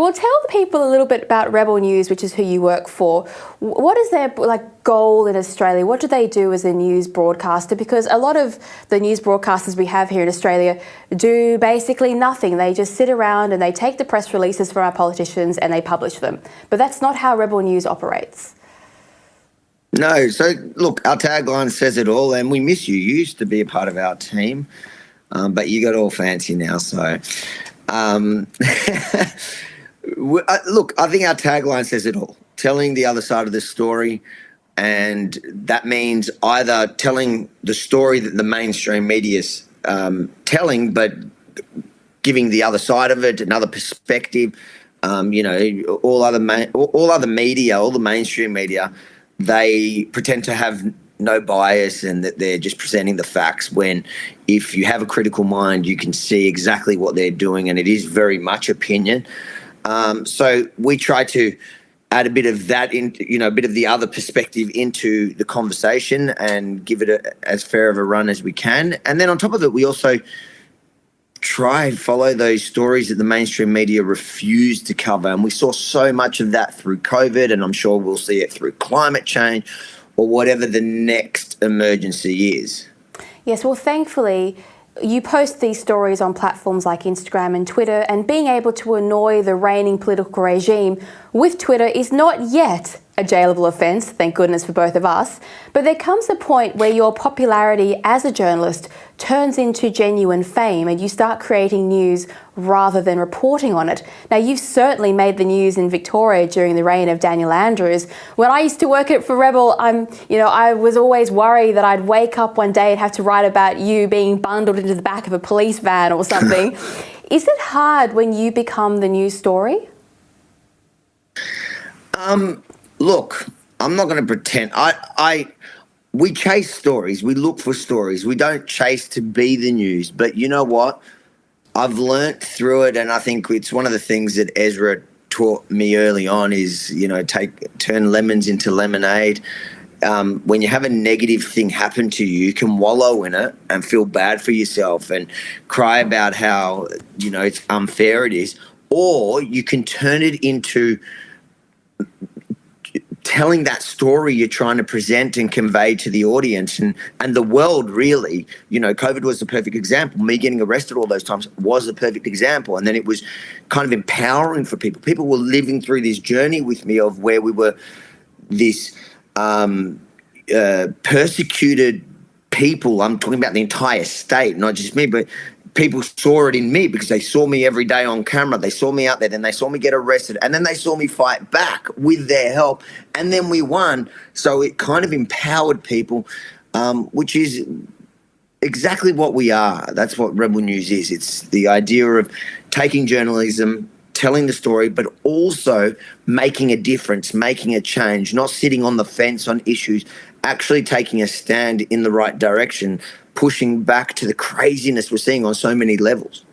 Well, tell the people a little bit about Rebel News, which is who you work for. What is their goal in Australia? What do they do as a news broadcaster? Because a lot of the news broadcasters we have here in Australia do basically nothing. They just sit around and they take the press releases from our politicians and they publish them. But that's not how Rebel News operates. No, so look, our tagline says it all, and we miss you. You used to be a part of our team, but you got all fancy now. So, look, I think our tagline says it all, telling the other side of the story, and that means either telling the story that the mainstream media's telling, but giving the other side of it, another perspective. All other media, all the mainstream media, they pretend to have no bias and that they're just presenting the facts, when if you have a critical mind, you can see exactly what they're doing, and it is very much opinion. So we try to add a bit of that in, a bit of the other perspective into the conversation and give it as fair of a run as we can. And then on top of it, we also try and follow those stories that the mainstream media refuse to cover. And we saw so much of that through COVID, and I'm sure we'll see it through climate change or whatever the next emergency is. Yes, well, thankfully, you post these stories on platforms like Instagram and Twitter, and being able to annoy the reigning political regime with Twitter is not yet a jailable offence, thank goodness for both of us. But there comes a point where your popularity as a journalist turns into genuine fame and you start creating news rather than reporting on it. Now, you've certainly made the news in Victoria during the reign of Daniel Andrews. When I used to work at for Rebel, I was always worried that I'd wake up one day and have to write about you being bundled into the back of a police van or something. Is it hard when you become the news story? Look, I'm not going to pretend. We chase stories. We look for stories. We don't chase to be the news. But you know what? I've learnt through it, and I think it's one of the things that Ezra taught me early on is, turn lemons into lemonade. When you have a negative thing happen to you, you can wallow in it and feel bad for yourself and cry about how, it's unfair it is. Or you can turn it into telling that story you're trying to present and convey to the audience and the world, really. COVID was the perfect example. Me getting arrested all those times was the perfect example. And then it was kind of empowering for people. People were living through this journey with me of where we were this persecuted people. I'm talking about the entire state, not just me, but people saw it in me because they saw me every day on camera. They saw me out there, then they saw me get arrested, and then they saw me fight back with their help, and then we won. So it kind of empowered people, which is exactly what we are. That's what Rebel News is. It's the idea of taking journalism, telling the story, but also making a difference, making a change, not sitting on the fence on issues, actually taking a stand in the right direction, pushing back to the craziness we're seeing on so many levels.